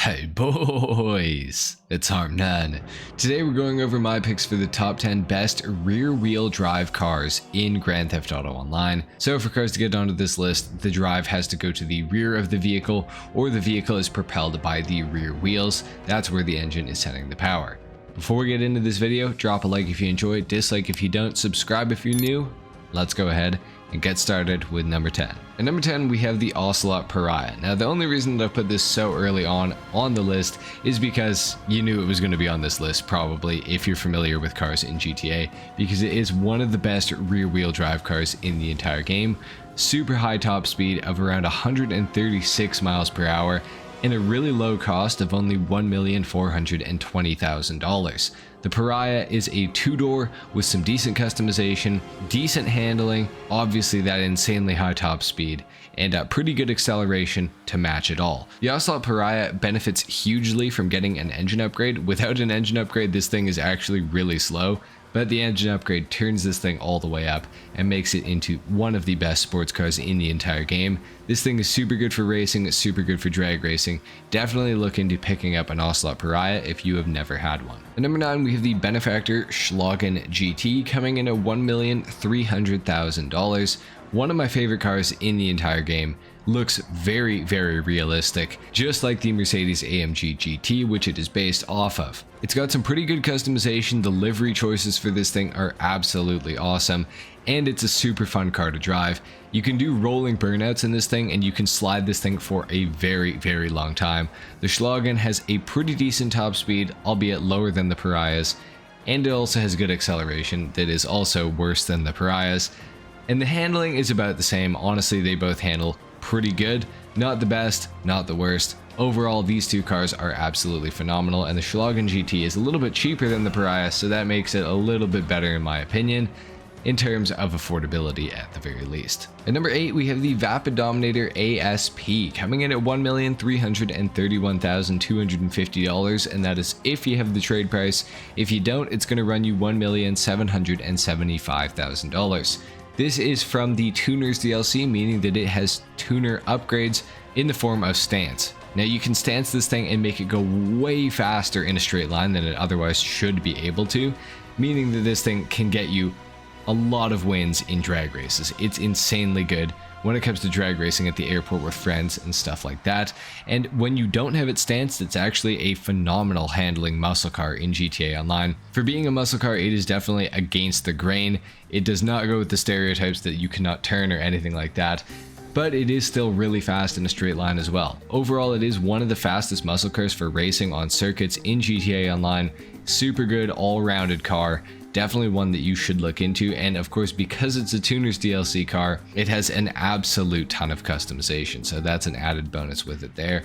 Hey boys, it's HarmNone. Today we're going over my picks for the top 10 best rear-wheel drive cars in Grand Theft Auto Online. So for cars to get onto this list, the drive has to go to the rear of the vehicle, or the vehicle is propelled by the rear wheels. That's where the engine is sending the power. Before we get into this video, drop a like if you enjoy it, dislike if you don't, subscribe if you're new. Let's go ahead and get started with number 10. At number 10, we have the Ocelot Pariah. Now, the only reason that I put this so early on the list is because you knew it was going to be on this list, probably, if you're familiar with cars in GTA, because it is one of the best rear-wheel drive cars in the entire game. Super high top speed of around 136 miles per hour, and a really low cost of only $1,420,000. The Pariah is a two-door with some decent customization, decent handling, obviously that insanely high top speed, and a pretty good acceleration to match it all. The Ocelot Pariah benefits hugely from getting an engine upgrade. Without an engine upgrade, this thing is actually really slow, but the engine upgrade turns this thing all the way up and makes it into one of the best sports cars in the entire game. This thing is super good for racing, it's super good for drag racing. Definitely look into picking up an Ocelot Pariah if you have never had one. At number 9, we have the Benefactor Schlagen GT coming in at $1,300,000. One of my favorite cars in the entire game. Looks very, very realistic, just like the Mercedes AMG GT, which it is based off of. It's got some pretty good customization, the livery choices for this thing are absolutely awesome, and it's a super fun car to drive. You can do rolling burnouts in this thing, and you can slide this thing for a very, very long time. The Schlagen has a pretty decent top speed, albeit lower than the Pariahs, and it also has good acceleration that is also worse than the Pariahs. And the handling is about the same. Honestly, they both handle pretty good. Not the best, not the worst. Overall, these two cars are absolutely phenomenal, and the Schlagen GT is a little bit cheaper than the Pariah, so that makes it a little bit better in my opinion, in terms of affordability at the very least. At number 8, we have the Vapid Dominator ASP, coming in at $1,331,250, and that is if you have the trade price. If you don't, it's going to run you $1,775,000. This is from the Tuners DLC, meaning that it has tuner upgrades in the form of stance. Now you can stance this thing and make it go way faster in a straight line than it otherwise should be able to, meaning that this thing can get you a lot of wins in drag races. It's insanely good when it comes to drag racing at the airport with friends and stuff like that. And when you don't have it stanced, it's actually a phenomenal handling muscle car in GTA Online. For being a muscle car, it is definitely against the grain. It does not go with the stereotypes that you cannot turn or anything like that, but it is still really fast in a straight line as well. Overall, it is one of the fastest muscle cars for racing on circuits in GTA Online. Super good, all-rounded car. Definitely one that you should look into, and of course, because it's a Tuners DLC car, it has an absolute ton of customization, so that's an added bonus with it there.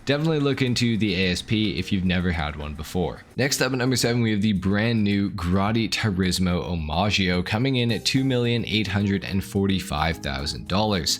Definitely look into the ASP if you've never had one before. Next up at number 7, we have the brand new Grotti Turismo Omaggio coming in at $2,845,000.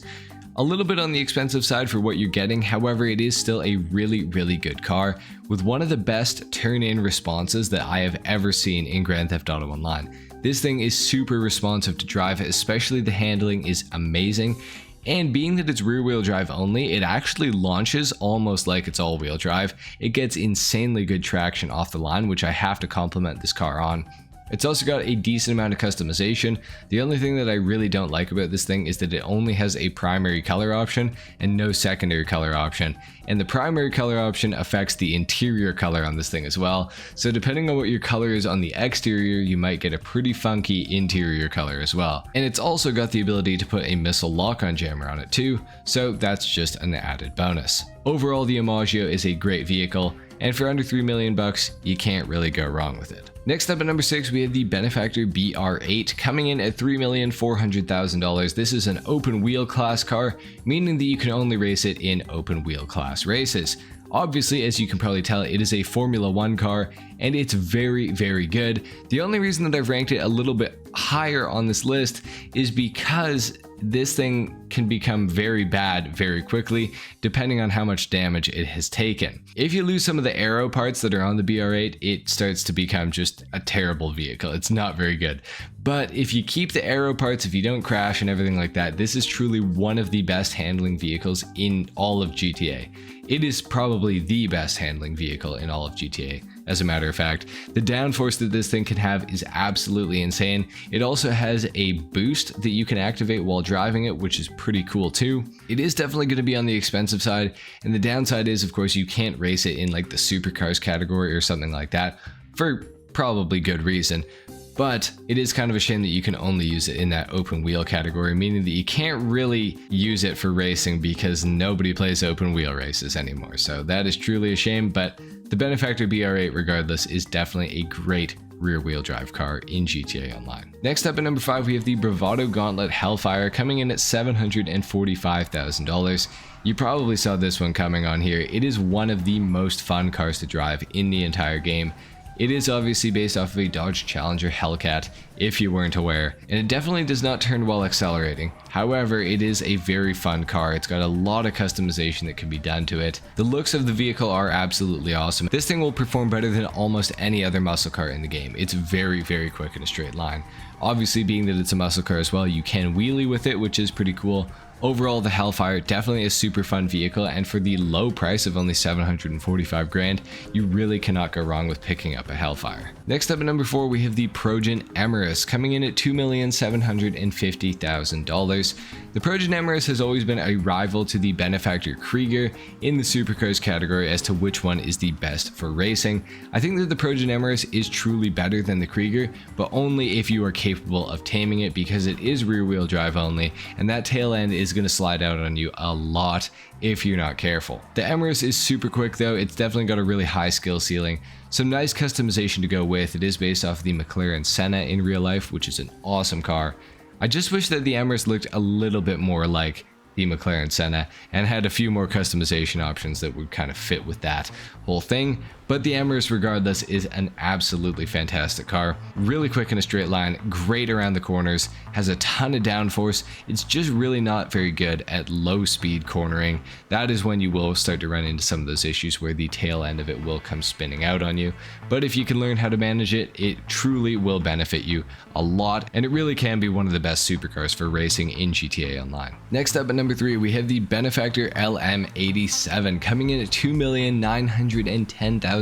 A little bit on the expensive side for what you're getting, however, it is still a really, really good car with one of the best turn-in responses that I have ever seen in Grand Theft Auto Online. This thing is super responsive to drive, especially the handling is amazing. And being that it's rear-wheel drive only, it actually launches almost like it's all-wheel drive. It gets insanely good traction off the line, which I have to compliment this car on. It's also got a decent amount of customization. The only thing that I really don't like about this thing is that it only has a primary color option and no secondary color option. And the primary color option affects the interior color on this thing as well. So depending on what your color is on the exterior, you might get a pretty funky interior color as well. And it's also got the ability to put a missile lock-on jammer on it too, so that's just an added bonus. Overall, the Omaggio is a great vehicle, and for under $3 million bucks, you can't really go wrong with it. Next up at number 6, we have the Benefactor BR8 coming in at $3,400,000. This is an open wheel class car, meaning that you can only race it in open wheel class races. Obviously, as you can probably tell, it is a Formula 1 car, and it's very, very good. The only reason that I've ranked it a little bit higher on this list is because this thing can become very bad very quickly, depending on how much damage it has taken. If you lose some of the aero parts that are on the BR8, it starts to become just a terrible vehicle. It's not very good. But if you keep the aero parts, if you don't crash and everything like that, this is truly one of the best handling vehicles in all of GTA. It is probably the best handling vehicle in all of GTA. As a matter of fact, the downforce that this thing can have is absolutely insane. It also has a boost that you can activate while driving it, which is pretty cool too. It is definitely going to be on the expensive side, and the downside is, of course, you can't race it in like the supercars category or something like that, for probably good reason. But it is kind of a shame that you can only use it in that open wheel category, meaning that you can't really use it for racing because nobody plays open wheel races anymore. So that is truly a shame, but the Benefactor BR8 regardless is definitely a great rear wheel drive car in GTA Online. Next up at number 5, we have the Bravado Gauntlet Hellfire coming in at $745,000. You probably saw this one coming on here. It is one of the most fun cars to drive in the entire game. It is obviously based off of a Dodge Challenger Hellcat, if you weren't aware, and it definitely does not turn while accelerating. However, it is a very fun car. It's got a lot of customization that can be done to it. The looks of the vehicle are absolutely awesome. This thing will perform better than almost any other muscle car in the game. It's very, very quick in a straight line. Obviously, being that it's a muscle car as well, you can wheelie with it, which is pretty cool. Overall, the Hellfire definitely a super fun vehicle, and for the low price of only $745 grand, you really cannot go wrong with picking up a Hellfire. Next up at number 4, we have the Progen Emirates coming in at $2,750,000. The Progen Emirates has always been a rival to the Benefactor Krieger in the supercars category as to which one is the best for racing. I think that the Progen Emirates is truly better than the Krieger, but only if you are capable of taming it, because it is rear wheel drive only, and that tail end is going to slide out on you a lot if you're not careful. The Emirates is super quick though. It's definitely got a really high skill ceiling. Some nice customization to go with. It is based off the McLaren Senna in real life, which is an awesome car. I just wish that the Emirates looked a little bit more like the McLaren Senna and had a few more customization options that would kind of fit with that whole thing. But the Emirates regardless is an absolutely fantastic car. Really quick in a straight line, great around the corners, has a ton of downforce. It's just really not very good at low speed cornering. That is when you will start to run into some of those issues where the tail end of it will come spinning out on you. But if you can learn how to manage it, it truly will benefit you a lot, and it really can be one of the best supercars for racing in GTA Online. Next up at number 3, we have the Benefactor LM87 coming in at $2,910,000.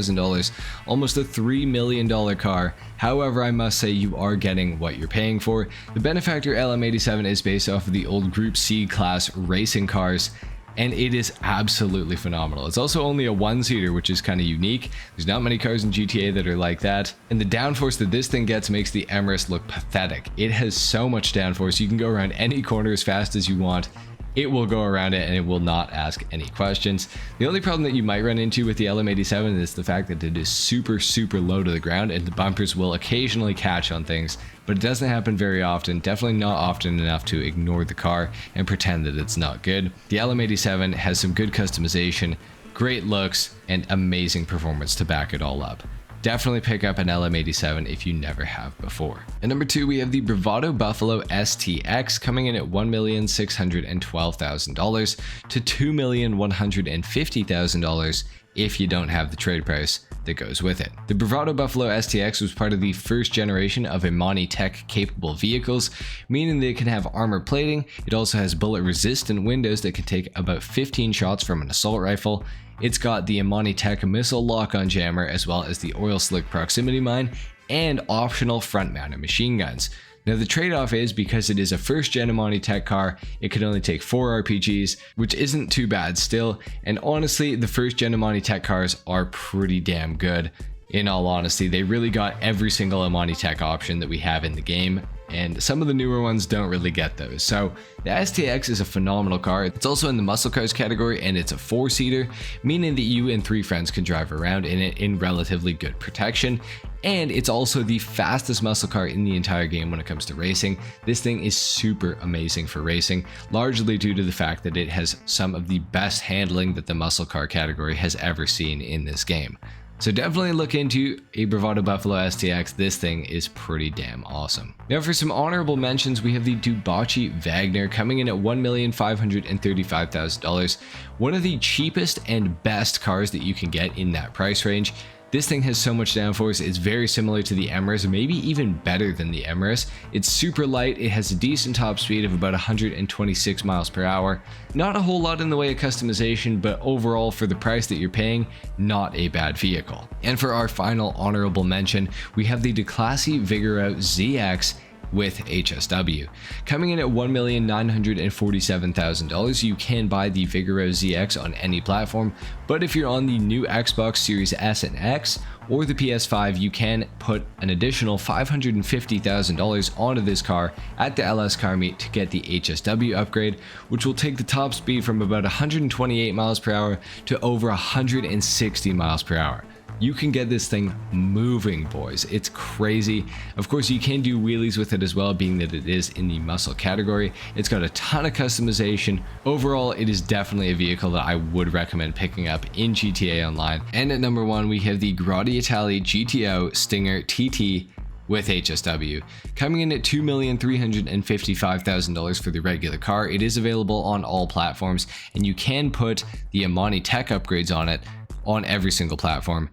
Almost a $3 million car. However, I must say you are getting what you're paying for. The Benefactor LM87 is based off of the old Group C class racing cars, and it is absolutely phenomenal. It's also only a one-seater, which is kind of unique. There's not many cars in GTA that are like that, and the downforce that this thing gets makes the Emirates look pathetic. It has so much downforce. You can go around any corner as fast as you want. It will go around it and it will not ask any questions. The only problem that you might run into with the LM87 is the fact that it is super, super low to the ground, and the bumpers will occasionally catch on things, but it doesn't happen very often, definitely not often enough to ignore the car and pretend that it's not good. The LM87 has some good customization, great looks, and amazing performance to back it all up. Definitely pick up an LM87 if you never have before. At number 2, we have the Bravado Buffalo STX coming in at $1,612,000 to $2,150,000 if you don't have the trade price that goes with it. The Bravado Buffalo STX was part of the first generation of Imani Tech capable vehicles, meaning that it can have armor plating. It also has bullet resistant windows that can take about 15 shots from an assault rifle. It's got the Imani Tech missile lock-on jammer, as well as the oil slick proximity mine and optional front-mounted machine guns. Now the trade-off is, because it is a first-gen Imani Tech car, it can only take 4 RPGs, which isn't too bad still, and honestly, the first-gen Imani Tech cars are pretty damn good. In all honesty, they really got every single Imani Tech option that we have in the game, and some of the newer ones don't really get those. So the STX is a phenomenal car. It's also in the muscle cars category, and it's a 4-seater, meaning that you and 3 friends can drive around in it in relatively good protection. And it's also the fastest muscle car in the entire game when it comes to racing. This thing is super amazing for racing, largely due to the fact that it has some of the best handling that the muscle car category has ever seen in this game. So definitely look into a Bravado Buffalo STX. This thing is pretty damn awesome. Now for some honorable mentions, we have the Dubachi Wagner coming in at $1,535,000. One of the cheapest and best cars that you can get in that price range. This thing has so much downforce, it's very similar to the Emirates, maybe even better than the Emirates. It's super light, it has a decent top speed of about 126 miles per hour. Not a whole lot in the way of customization, but overall for the price that you're paying, not a bad vehicle. And for our final honorable mention, we have the Declasse Vigoro ZX with HSW. Coming in at $1,947,000, you can buy the Vigoro ZX on any platform, but if you're on the new Xbox Series S and X or the PS5, you can put an additional $550,000 onto this car at the LS car meet to get the HSW upgrade, which will take the top speed from about 128 miles per hour to over 160 miles per hour. You can get this thing moving, boys. It's crazy. Of course, you can do wheelies with it as well, being that it is in the muscle category. It's got a ton of customization. Overall, it is definitely a vehicle that I would recommend picking up in GTA Online. And at number 1, we have the Grotti Italy GTO Stinger TT with HSW. Coming in at $2,355,000 for the regular car. It is available on all platforms, and you can put the Amani Tech upgrades on it on every single platform.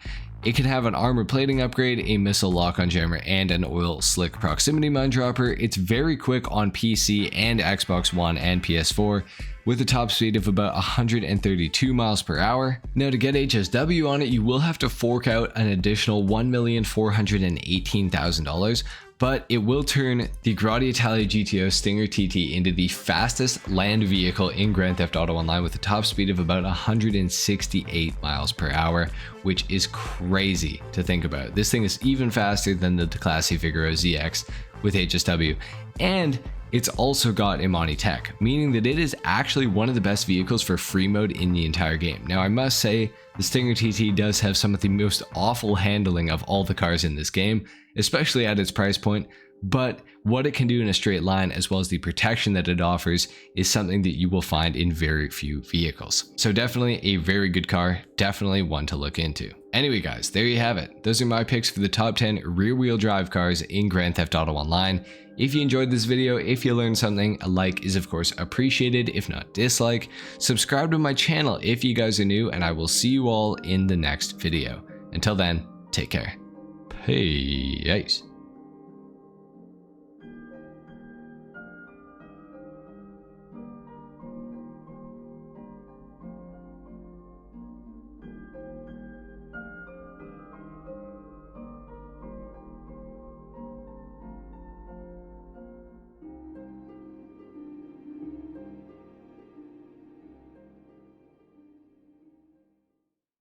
It can have an armor plating upgrade, a missile lock-on jammer, and an oil slick proximity mine dropper. It's very quick on PC and Xbox One and PS4 with a top speed of about 132 miles per hour. Now, to get HSW on it, you will have to fork out an additional $1,418,000, but it will turn the Grotti Italia GTO Stinger TT into the fastest land vehicle in Grand Theft Auto Online with a top speed of about 168 miles per hour, which is crazy to think about. This thing is even faster than the Declasse Vigoro ZX with HSW, and it's also got Amani Tech, meaning that it is actually one of the best vehicles for free mode in the entire game. Now, I must say, the Stinger TT does have some of the most awful handling of all the cars in this game, especially at its price point, but what it can do in a straight line, as well as the protection that it offers, is something that you will find in very few vehicles. So definitely a very good car, definitely one to look into. Anyway guys, there you have it. Those are my picks for the top 10 rear-wheel drive cars in Grand Theft Auto Online. If you enjoyed this video, if you learned something, a like is of course appreciated, if not dislike. Subscribe to my channel if you guys are new, and I will see you all in the next video. Until then, take care. Peace.